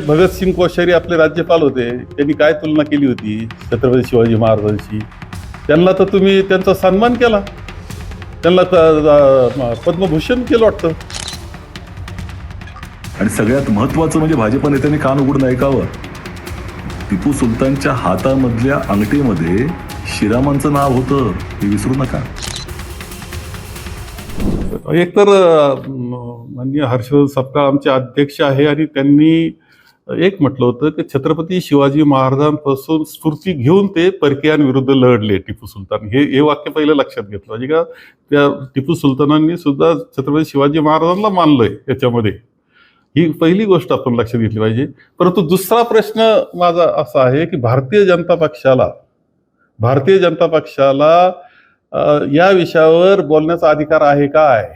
भगतसिंग कोश्यारी आपले राज्यपाल होते, त्यांनी काय तुलना केली होती छत्रपती शिवाजी महाराजांशी? त्यांना तर तुम्ही त्यांचा सन्मान केला, त्यांना पद्मभूषण केलं वाटतं. आणि सगळ्यात महत्वाचं म्हणजे भाजप नेत्यांनी कान उघडून ऐकावं. टिपू सुलतानच्या हातामधल्या अंगठीमध्ये श्रीरामांचं नाव होतं, हे विसरू नका. एकतर माननीय हर्षवर्धन सपकाळ आमचे अध्यक्ष आहे आणि त्यांनी एक म्हटलं होतं की छत्रपती शिवाजी महाराजांपासून स्फूर्ती घेऊन ते परकीयांविरुद्ध लढले टिपू सुलतान. हे वाक्य पहिलं लक्षात घेतलं म्हणजे का त्या टिपू सुलतानांनी सुद्धा छत्रपती शिवाजी महाराजांना मानलंय याच्यामध्ये. ही पहिली गोष्ट आपण लक्षात घेतली पाहिजे. परंतु दुसरा प्रश्न माझा असा आहे की भारतीय जनता पक्षाला या विषयावर बोलण्याचा अधिकार आहे काय?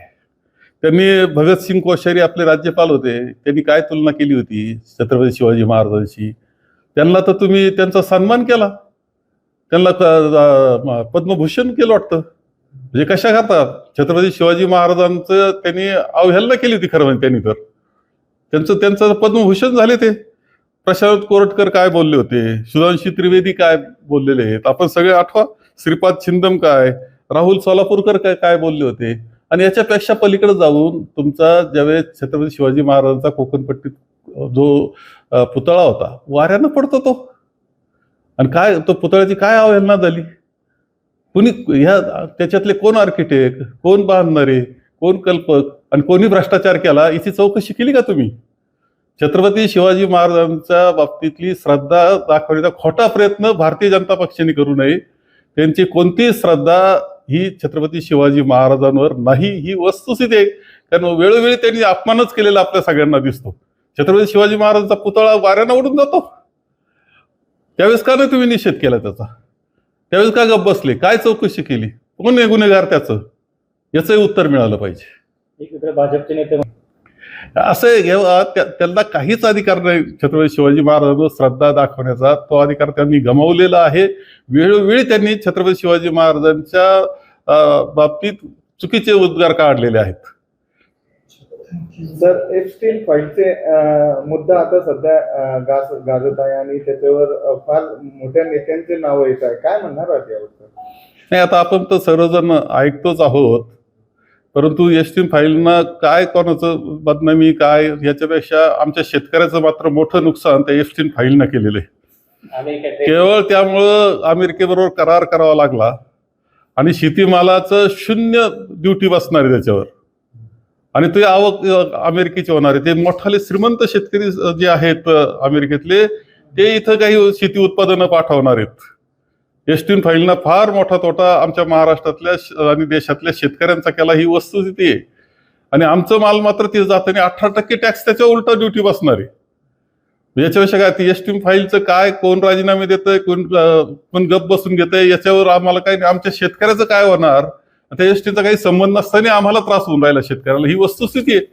त्यांनी भगतसिंग कोश्यारी आपले राज्यपाल होते, त्यांनी काय तुलना केली होती छत्रपती शिवाजी महाराजांशी? त्यांना तर तुम्ही त्यांचा सन्मान केला, त्यांना पद्मभूषण केलं वाटतं. म्हणजे कशा करता छत्रपती शिवाजी महाराजांचं त्यांनी अवहेलना केली होती खरं म्हणजे. त्यांनी तर त्यांचं पद्मभूषण झाले. ते प्रशांत कोरटकर काय बोलले होते, सुधांशू त्रिवेदी काय बोललेले आहेत आपण सगळे आठवा. श्रीपाद छिंदम काय, राहुल सोलापूरकर काय बोलले होते. आणि याच्यापेक्षा पलीकडे जाऊन तुमचा ज्यावेळेस छत्रपती शिवाजी महाराजांचा कोकणपट्टीत जो पुतळा होता वाऱ्यानं पडतो तो, आणि काय तो पुतळ्याची काय अवहेलना झाली? कुणी त्याच्यातले कोण आर्किटेक्ट, कोण बांधणारे, कोण कल्पक आणि कोणी भ्रष्टाचार केला याची चौकशी केली का तुम्ही? छत्रपती शिवाजी महाराजांच्या बाबतीतली श्रद्धा दाखवण्याचा खोटा प्रयत्न भारतीय जनता पक्षाने करू नये. त्यांची कोणतीही श्रद्धा ही छत्रपती शिवाजी महाराजांवर नाही, ही वस्तुस्थिती आहे. कारण वेळोवेळी त्यांनी अपमानच केलेला आपल्या सगळ्यांना दिसतो. छत्रपती शिवाजी महाराजांचा पुतळा वाऱ्यानं उडून जातो, त्यावेळेस का नाही तुम्ही निषेध केला त्याचा? त्यावेळेस का गप्प बसले? काय चौकशी केली? कोण आहे गुन्हेगार त्याचं? याचंही उत्तर मिळालं पाहिजे. भाजपचे नेते असं त्यांना काहीच अधिकार नाही छत्रपती शिवाजी महाराजांवर श्रद्धा दाखवण्याचा. तो अधिकार त्यांनी गमावलेला आहे. वेळोवेळी त्यांनी छत्रपती शिवाजी महाराजांच्या बाबतीत चुकीचे उद्गार काढलेले आहेत. सर, एप्स्टीन फाईलचे मुद्दा आता सध्या गाजत आहे आणि त्याच्यावर फार मोठ्या नेत्यांचे नाव येत आहे. काय म्हणणार आहात यावर? नाही, आता आपण तर सर्वजण ऐकतोच आहोत, परंतु एप्स्टीन फाईलना काय कोणाचं बदनामी काय याच्यापेक्षा आमच्या शेतकऱ्याचं मात्र मोठं नुकसान त्या एप्स्टीन फाईलनं केलेलं आहे. केवळ त्यामुळं अमेरिकेबरोबर करार करावा लागला आणि शेतीमालाचं 0 ड्युटी बसणार आहे त्याच्यावर, आणि ते आवक अमेरिकेची होणार आहे. ते मोठाले श्रीमंत शेतकरी जे आहेत अमेरिकेतले, ते इथं काही शेती उत्पादनं पाठवणार आहेत. एप्स्टीन फाईलनं फार मोठा तोटा आमच्या महाराष्ट्रातल्या आणि देशातल्या शेतकऱ्यांचा केला, ही वस्तुस्थिती आहे. आणि आमचं माल मात्र ते जात आणि 18% टॅक्स त्याच्या उलटा ड्युटी बसणार आहे. याच्यापेक्षा काय ती एप्स्टीन फाईलचं काय, कोण राजीनामे देतंय, कोण गप बसून घेतंय याच्यावर आम्हाला काही नाही. आमच्या शेतकऱ्याचं काय होणार? त्या एसटीचा काही संबंध नसताना आम्हाला त्रास होऊन राहिला शेतकऱ्याला, ही वस्तुस्थिती आहे.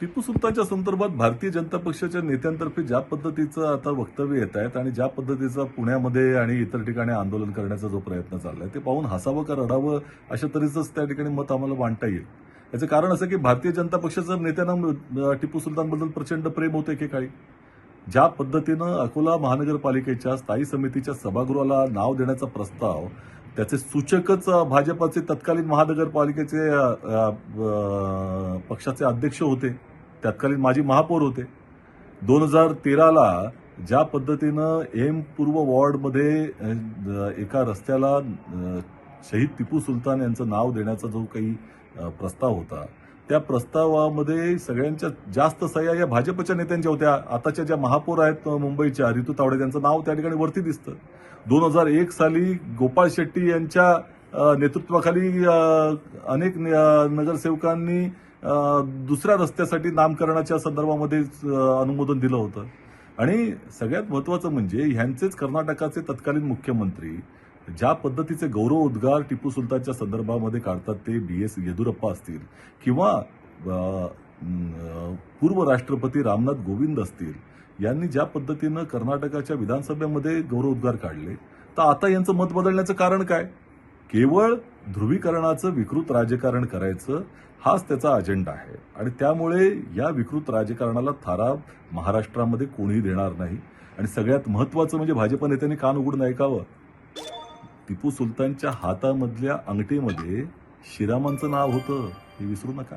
टिपू सुलतानच्या संदर्भात भारतीय जनता पक्षाच्या नेत्यांतर्फे ज्या पद्धतीचं आता वक्तव्य येत आहेत आणि ज्या पद्धतीचा पुण्यामध्ये आणि इतर ठिकाणी आंदोलन करण्याचा जो प्रयत्न चाललाय ते पाहून हसावं का रडावं अशा तऱ्हेचंच त्या ठिकाणी मत आम्हाला मांडता येईल. याचं कारण असं की भारतीय जनता पक्षाच्या नेत्यांना टिपू सुलतानबद्दल प्रचंड प्रेम होतं एकेकाळी. ज्या पद्धतीनं अकोला महानगरपालिकेच्या स्थायी समितीच्या सभागृहाला नाव देण्याचा प्रस्ताव, त्याचे सूचकच भाजपाचे तत्कालीन महानगरपालिकेचे पक्षाचे अध्यक्ष होते, तत्कालीन माजी महापौर होते. 2013ला ज्या पद्धतीनं एम पूर्व वॉर्डमध्ये एका रस्त्याला शहीद टिपू सुलतान यांचं नाव देण्याचा जो काही प्रस्ताव होता, त्या प्रस्तावामध्ये सगळ्यांच्या जास्त सह्या या भाजपच्या नेत्यांच्या होत्या. आताच्या ज्या महापौर आहेत मुंबईच्या, रितू तावडे, त्यांचं नाव त्या ठिकाणी वरती दिसतं. 2001 साली गोपाळ शेट्टी यांच्या नेतृत्वाखाली अनेक नगरसेवकांनी दुसऱ्या रस्त्यासाठी नामकरणाच्या संदर्भामध्ये अनुमोदन दिलं होतं. आणि सगळ्यात महत्वाचं म्हणजे ह्यांचेच कर्नाटकाचे तत्कालीन मुख्यमंत्री ज्या पद्धतीचे गौरव उद्गार टिपू सुलतानच्या संदर्भामध्ये काढतात, ते BS येदुरप्पा असतील किंवा पूर्व राष्ट्रपती रामनाथ कोविंद असतील, यांनी ज्या पद्धतीनं कर्नाटकाच्या विधानसभेमध्ये गौरव उद्गार काढले, तर आता यांचं मत बदलण्याचं कारण काय? केवळ ध्रुवीकरणाचं विकृत राजकारण करायचं हाच त्याचा अजेंडा आहे आणि त्यामुळे या विकृत राजकारणाला थारा महाराष्ट्रामध्ये कोणीही देणार नाही. आणि सगळ्यात महत्वाचं म्हणजे भाजप नेत्यांनी कान उघडून ऐकावं. टिपू सुलतानच्या हातामधल्या अंगठीमध्ये शिरामांचं नाव होतं, हे विसरू नका.